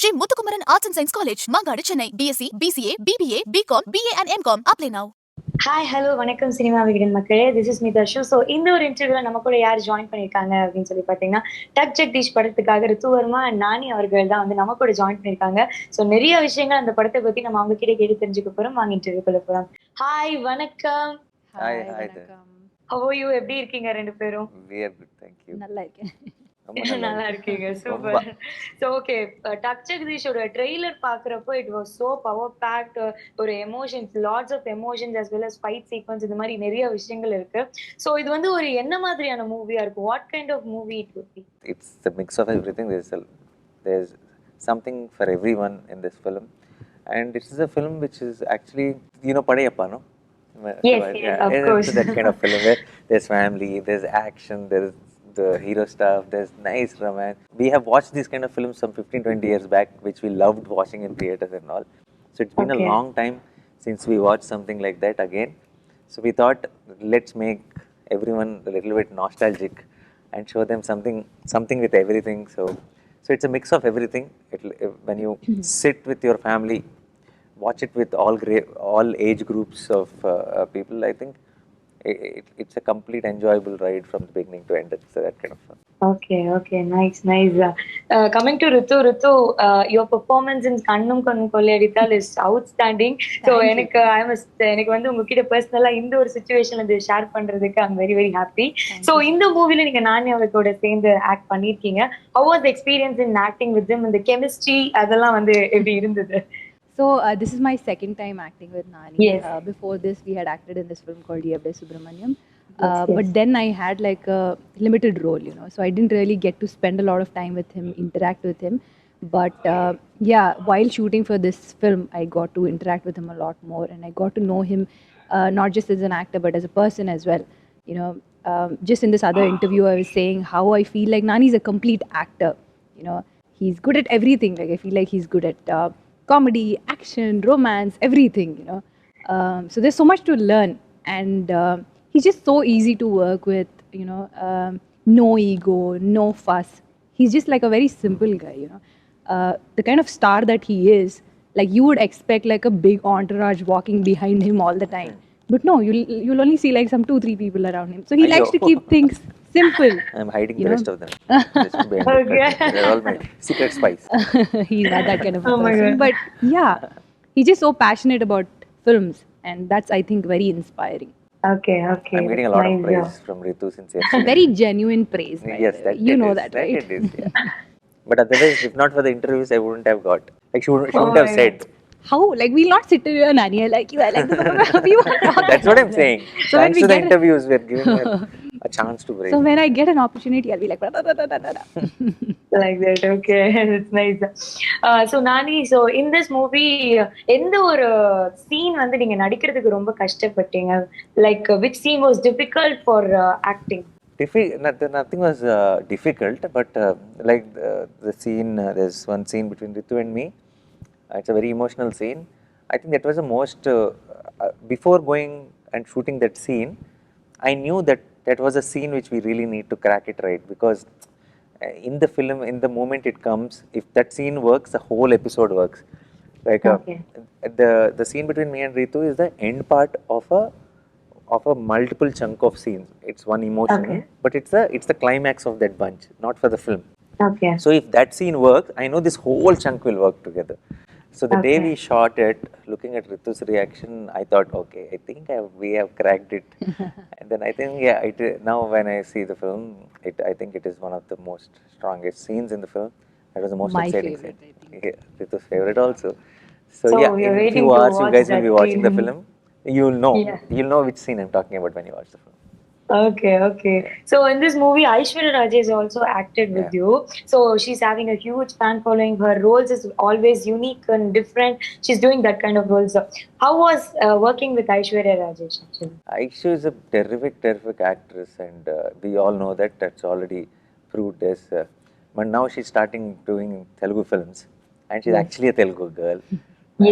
Shri Muthukumaran Arts and Science College, Mangadu, Chennai. BSc, BCA, BBA, BCom, BA and MCom. Apply now. Hi hello வணக்கம் cinema Vikatan மக்களே, this is me Dharshu. So இந்த ஒரு இன்டர்வியூல நம்ம கூட யார் ஜாயின் பண்ணியிருக்காங்க அப்படின்னு சொல்லி பார்த்தீங்கன்னா, ஜகதீஷ் படத்துக்காக ரித்து வர்மா அண்ட் நானி அவர்கள் தான் வந்து நம்ம கூட ஜாயின் பண்ணியிருக்காங்க. ஸோ நிறைய விஷயங்கள் அந்த படத்தை பத்தி நம்ம அவங்க கிட்ட கேட்டு தெரிஞ்சுக்க போறோம். வாங்க இன்டர்வியூ கொள்ள போறோம். ஹாய் வணக்கம். ஹாய் வணக்கம். How are you? எப்படி இருக்கீங்க ரெண்டு பேரும்? We are good, thank you. நல்லா இருக்கேன். நல்லா இருக்கீங்க, சூப்பர். சோ ஓகே, ஜகதீஷோட ட்ரெய்லர் பாக்குறப்போ it was so power packed. ஒரு emotions, lots of emotions as well as fight sequence, இந்த மாதிரி நிறைய விஷயங்கள் இருக்கு. சோ இது வந்து ஒரு என்ன மாதிரியான மூவியா இருக்கும்? What kind of movie it would be? It's the mix of everything. There's something for everyone in this film, and this is a film which is actually, Padayappa, no? Yes, of course. It's that kind of film where there's family, there's action, there's the hero stuff, there's nice romance. We have watched these kind of films some 15-20 years back, which we loved watching in theaters and all. So it's been a long time since we watched something like that again. So we thought, let's make everyone a little bit nostalgic and show them something with everything. So it's a mix of everything. When you sit with your family, watch it with all age groups of people, I think it's a complete enjoyable ride from the beginning to end. It's that kind of fun. Okay, nice. Coming to Ritu, your performance in Kannum Kannum Kollayadithal is outstanding. So எனக்கு வந்து உங்ககிட்ட பர்சனலா இந்த ஒரு சிச்சுவேஷன்ல இது share பண்றதுக்கு I'm very very happy. So இந்த மூவில நீங்க நானி அவர்களோட சேர்ந்து ஆக்ட் பண்ணிருக்கீங்க. How was the experience in acting with them and the chemistry அதெல்லாம் வந்து எப்படி இருந்தது? So this is my second time acting with Nani. Yes. Before this, we had acted in this film called Yabde Subramaniam. Yes. But then I had like a limited role, so I didn't really get to spend a lot of time with him, interact with him. But while shooting for this film, I got to interact with him a lot more, and I got to know him not just as an actor but as a person as well. Just in this other interview, I was saying how I feel like Nani is a complete actor. He's good at everything. Like I feel like he's good at comedy, action, romance, everything, so there's so much to learn, and he's just so easy to work with, no ego, no fuss. He's just like a very simple guy, the kind of star that he is. Like you would expect like a big entourage walking behind him all the time, but no, you'll only see like some 2-3 people around him, so he likes to keep things simple. I'm hiding the rest of them. They're all my secret spies. He's not that kind of a Oh my person. God. But yeah, he's just so passionate about films, and that's, I think, very inspiring. Okay. I'm getting a lot of Nice, praise from Ritu since yesterday. Very genuine praise. by Yes, the way. that You it know is, that, right? It is, yeah. But otherwise, if not for the interviews, I wouldn't have got. Like she wouldn't Oh have my said. How? Like, we'll not sit here, Nani, I like you, I like this. We won't talk That's what I'm saying. So when Thanks we to the get interviews, we're giving her a chance to break. So when I get an opportunity, I'll be like, like that. Okay, it's nice. So Nani, so in this movie, எந்த ஒரு scene வந்து நீங்க நடிக்கிறதுக்கு ரொம்ப கஷ்டப்பட்டீங்க? Like which scene was difficult for acting? Nothing was difficult, but like the scene, there's one scene between Ritu and me. It's a very emotional scene. I think that was the most, before going and shooting that scene, I knew that was a scene which we really need to crack it right, because in the film, in the moment it comes, if that scene works, the whole episode works. Like Okay. The scene between me and Ritu is the end part of a multiple chunk of scenes. It's one emotion, Okay. but it's the climax of that bunch, not for the film. Okay. So if that scene works, I know this whole chunk will work together. So the day Okay. we shot it, looking at Ritu's reaction, I thought, okay, I think we have cracked it. And then I think, now when I see the film, I think it is one of the most strongest scenes in the film. That was the most My exciting favorite, scene. I think. Yeah, Ritu's favorite also. So So yeah, we are in waiting few to hours, you watch guys will be that watching the scene. film. You'll know. Yeah. You'll know which scene I'm talking about when you watch the film. Okay. So in this movie, Aishwarya Rajessh also acted with Yeah. you. So she's having a huge fan following. Her roles is always unique and different. She's doing that kind of roles. So how was working with Aishwarya Rajesh actually? Aishu is a terrific actress, and we all know that. That's already proved this. But now she's starting doing Telugu films, and she's Yes. actually a Telugu girl.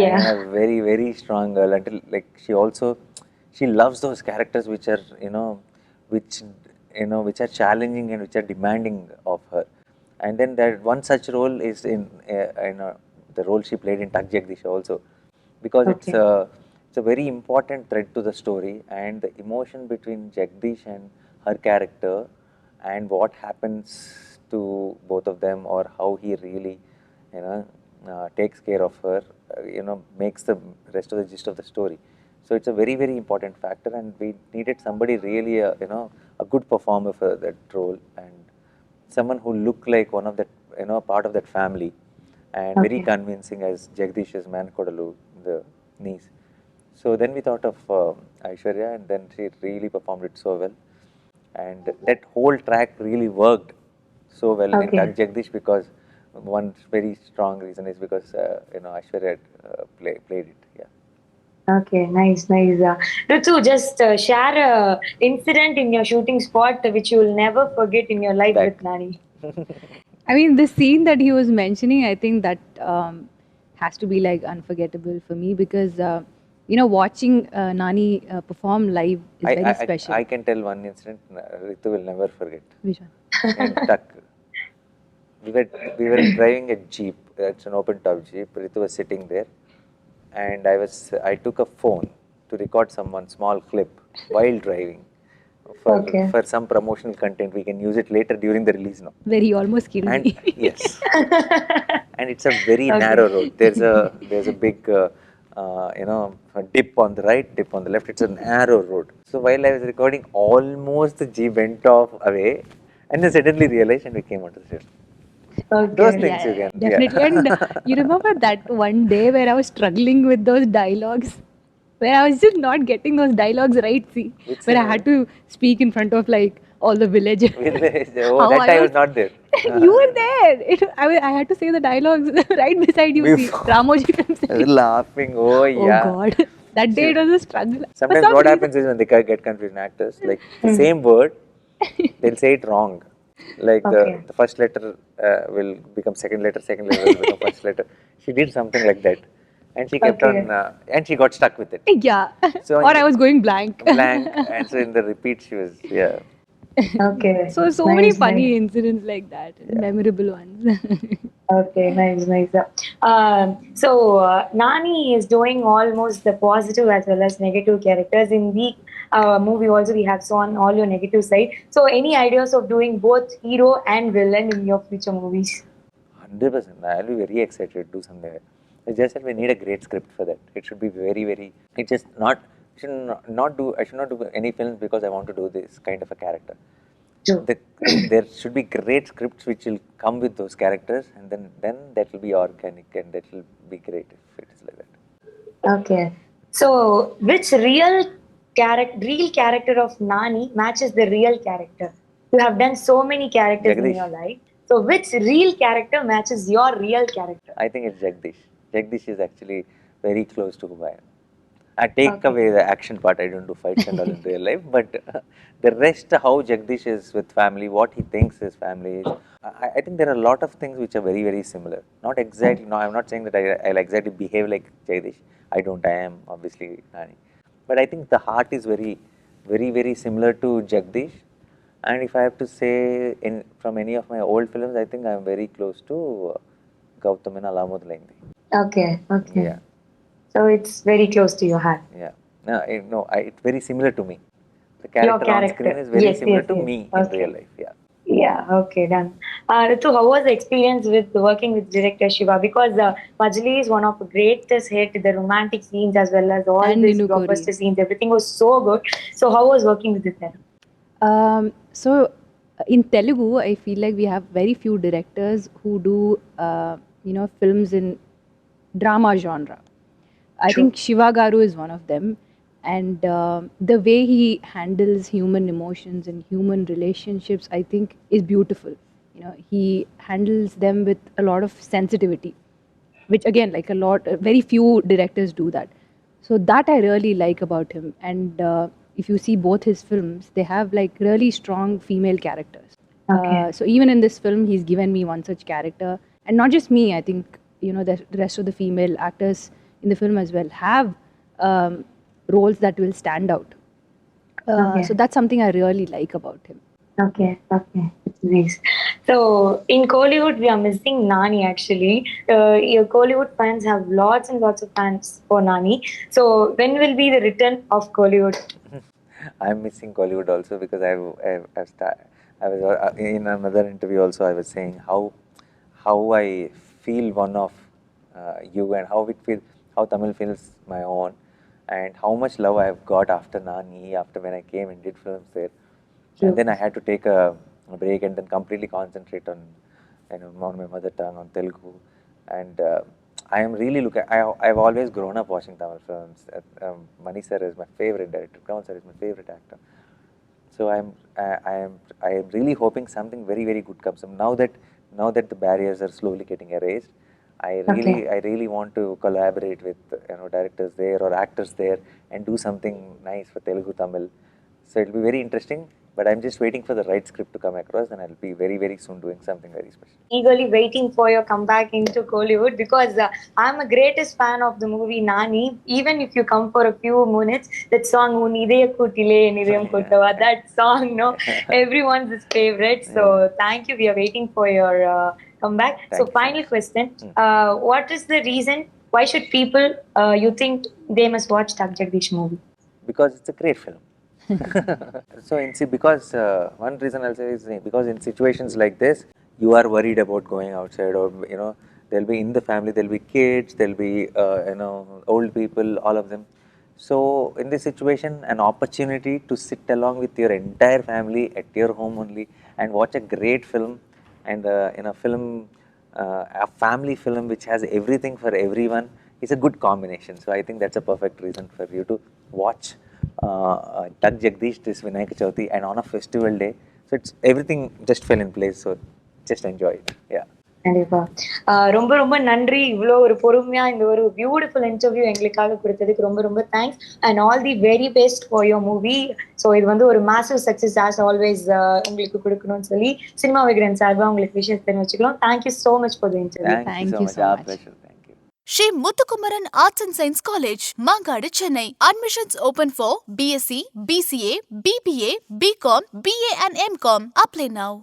Yeah. And a very, very strong girl. Until like she loves those characters which are which are challenging and which are demanding of her. And then that one such role is in the role she played in Tug Jagdish also, because Okay. it's a very important thread to the story, and the emotion between Jagdish and her character, and what happens to both of them, or how he really, you know, takes care of her, makes the rest of the gist of the story. So it's a very, very important factor, and we needed somebody really, a good performer for that role, and someone who looked like one of that, part of that family, and very Okay. convincing as Jagdish's Mankodalu, the niece. So then we thought of Aishwarya, and then she really performed it so well. And that whole track really worked so well in Okay. Tug Jagdish, because one very strong reason is because Aishwarya played it. Yeah. Okay, nice, nice. Ritu, just share a incident in your shooting spot which you will never forget in your life That. with Nani. I mean, the scene that he was mentioning, I think that has to be like unforgettable for me because watching Nani perform live is very special. I can tell one incident Ritu will never forget. Which one? In Tuck, we were driving a jeep. It's an open top jeep. Ritu was sitting there, and I took a phone to record someone small clip while driving Okay. for some promotional content. We can use it later during the release now. Where he almost killed And me. yes, and it's a very Okay. narrow road. There's a big a dip on the right, dip on the left. It's a narrow road. So while I was recording, almost the jeep went off away, and then suddenly realized, and we came onto the stage. Okay. Those things you can. Definitely. And you remember that one day where I was struggling with those dialogues? Where I was just not getting those dialogues right, see? Which Where I scene? had to speak in front of like all the villagers. Oh, How that I I was not there. You were there. I had to say the dialogues right beside you, see. Before- Ramoji from I was laughing. Oh yeah. Oh God. That day it was a struggle. For Sometimes some what reason- happens is when they get confused in actors, like the same word, they'll say it wrong. Like Okay. the first letter will become second letter will become first letter. She did something like that, and she kept Okay. on, and she got stuck with it. Yeah. So Or in I was going blank. blank, and so in the repeat she was, yeah. Okay. So many Nice, funny nice. incidents like that, memorable ones. Okay, nice, nice. So Nani is doing almost the positive as well as negative characters in the movie. Also, we have shown all your negative side. So, any ideas of doing both hero and villain in your future movies? 100%. I'll be very excited to do something. It's just that we need a great script for that. It should be very, very. It just not. Not do. I should not do any films because I want to do this kind of a character. True. There should be great scripts which will come with those characters, and then that will be organic, and that will be great if it is like that. Okay. So, which real character of Nani matches the real character? You have done so many characters in Jagadish. your life. So, which real character matches your real character? I think it's Jagdish. Jagdish is actually very close to who I am. I take Okay. away the action part. I don't do fights and all in real life, but the rest, how Jagdish is with family, what he thinks his family is. I think there are a lot of things which are very, very similar. Not exactly. No, I'm not saying that I'll exactly behave like Jagdish. I don't. I am obviously Nani, but I think the heart is very, very, very similar to Jagdish. And if I have to say, from any of my old films, I think I'm very close to Gautam in Alamudlaindi. Okay. Okay. Yeah. So, it's very close to your heart. Yeah. No, it's very similar to me. The character on screen is very Yes, similar yes, to yes. me Okay. in real life. Yeah. Yeah, okay, done. Ritu, how was the experience with working with director Shiva? Because Majli is one of the greatest hit, the romantic scenes as well as all And these Ninu Kori. blockbuster scenes, everything was so good. So, how was working with them? So in Telugu, I feel like we have very few directors who do films in drama genre. I True. think Shiva Garu is one of them, and the way he handles human emotions and human relationships, I think, is beautiful. He handles them with a lot of sensitivity, which again, like very few directors do that. So that I really like about him. And if you see both his films, they have like really strong female characters. Okay. So even in this film, he's given me one such character, and not just me. I think the rest of the female actors in the film as well have roles that will stand out. Okay. So that's something I really like about him. Okay, okay, it's nice. So in Kollywood, we are missing Nani actually. Your Kollywood fans have lots and lots of fans for Nani. So when will be the return of Kollywood? I'm missing Kollywood also because I was in another interview also. I was saying how I feel one of you, and how Tamil feels my own, and how much love I've got after Nani, after when I came and did films there. And then I had to take a break and then completely concentrate on, on my mother tongue, on Telugu. And I am really I've always grown up watching Tamil films. Mani sir is my favorite director. Kamal sir is my favorite actor. So I am really hoping something very very good comes up. Now that the barriers are slowly getting erased, Okay. I really want to collaborate with directors there or actors there and do something nice for Telugu Tamil. So it'll be very interesting. But I'm just waiting for the right script to come across, and I'll be very very soon doing something very special. Eagerly waiting for your comeback into Kollywood because I'm a greatest fan of the movie Nani. Even if you come for a few minutes, that song "Unidaya Kutile Nidayam Kuttava," that song, no, everyone's his favorite. So Yeah. thank you. We are waiting for your comeback. Thank So you so final much. question: what is the reason? Why should people you think they must watch Tak Jagadish movie? Because it's a great film. So because one reason I'll say is because in situations like this, you are worried about going outside, or there'll be in the family, there'll be kids, there'll be old people, all of them. So in this situation, an opportunity to sit along with your entire family at your home only and watch a great film, and in a film, a family film which has everything for everyone, is a good combination. So I think that's a perfect reason for you to watch Tag Jagdish this Vinayak Chauthi and on a festival day. So it's everything just fell in place. So just enjoy it. Yeah. கண்டிப்பா. ரொம்ப ரொம்ப நன்றி. இவ்ளோ ஒரு பொறுமையா இந்த ஒரு beautiful interview எங்களுக்காக குடுத்ததுக்கு ரொம்ப ரொம்ப thanks. And all the very best for your movie. So இது வந்து ஒரு மாசிவ் சக்சஸ் ஆஸ் ஆல்வேஸ் உங்களுக்கு குடுக்கணும்னு சொல்லி சினிமா விகடன் சார்பா உங்களுக்கு விஷயம் தெரிவிச்சுக்கலாம். Thank you so much for the interview. Thank you Thank so you much. so Our much. pleasure. Thank you. Sri Muthukumaran Arts and Science College, Mangadu, Chennai. Admissions open for BSc, BCA, BBA, BCom, BA and MCom. Apply now.